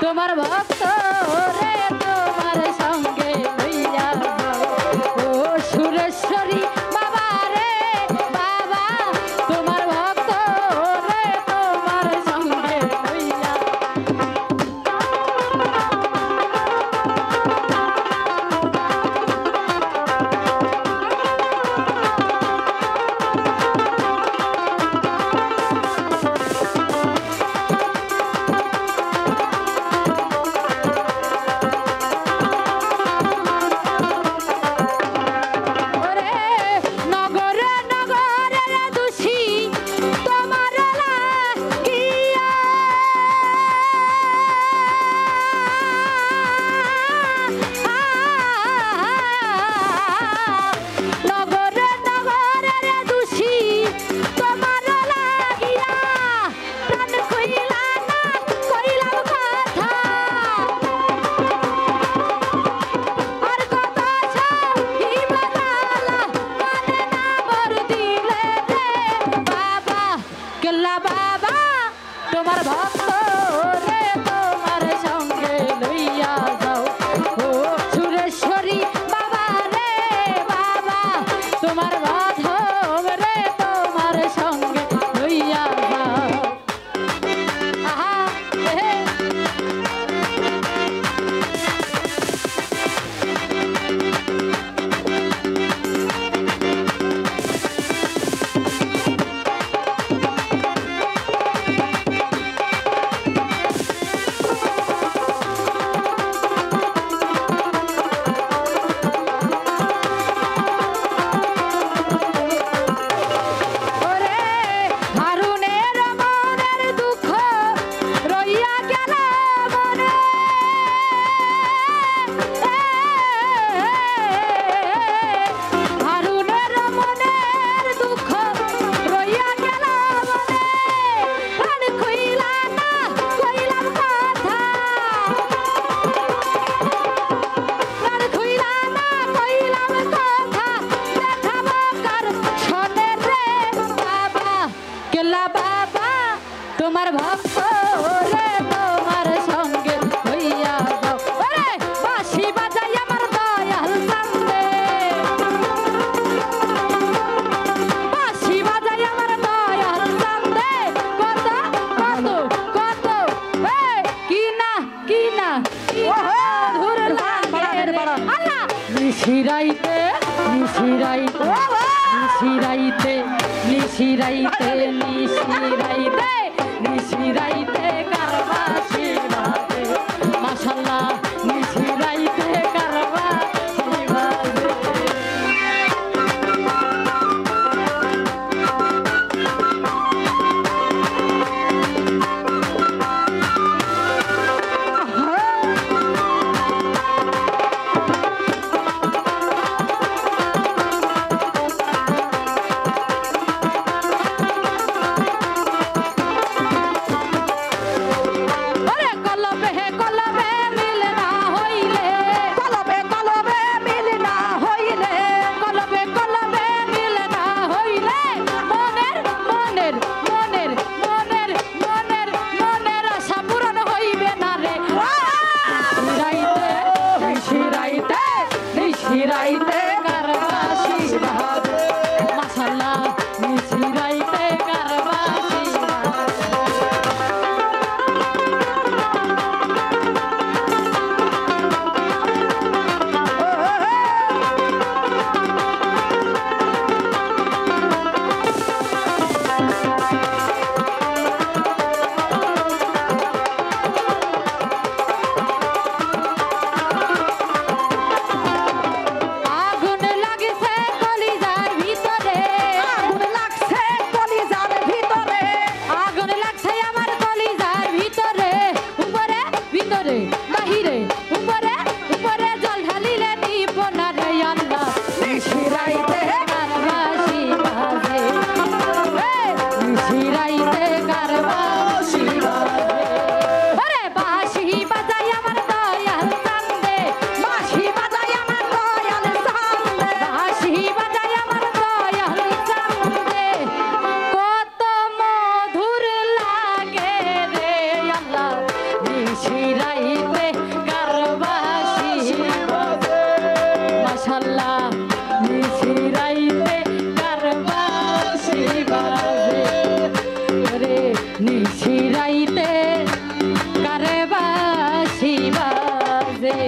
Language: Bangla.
তোমার ভক্ত রে তোমার সঙ্গে লইয়া যাও ও সুরেশ্বরী বাবা রে বাবা তোমার ভক্ত রে তোমার সঙ্গে লইয়া বাবা তোমার ভক্ত রে তোমার সঙ্গে লইয়া যাও ও সুরেশ্বরী বাবা রে বাবা তোমার মাধব রে তোমার সঙ্গে লইয়া যাও আহা হে বাবা তোমার ভক্ত রে তোমার সঙ্গে হইয়া যাও ওরে বাঁশি বাজাই আমার দয়াল চান্দে বাঁশি বাজাই আমার দয়াল চান্দে কত কত কত কি না ধুর লাগে আল্লাহ নিশিরাইতে নিশিরাইতে নিশিরাইতে নিশিরাইতে নিশিরাইতে নিশিরাইতে কারবা শিবাতে মাশাআল্লাহ নিশিরাইতে কারবা নিশিরাইতে কারবাসি বাজে মাশাআল্লাহ নিশিরাইতে কারবাসি বাহিরে উপরে উপরে জল ঢালিলে দিব না রে আল্লাহ নিশিরাইতে কারবাসি বাজে নিশিরাইতে কারবাসি বাজে ওরে বাঁশি বাজাই আমার দয়াল চান্দে বাঁশি বাজাই আমার দয়াল চান্দে বাঁশি বাজাই আমার দয়াল চান্দে কত মধুর লাগে রে আল্লাহ নিশিরাইতে মাশাআল্লাহ নিশিরাইতে কারবাসি বাজে রে নিশিরাইতে কারবাসি বাজে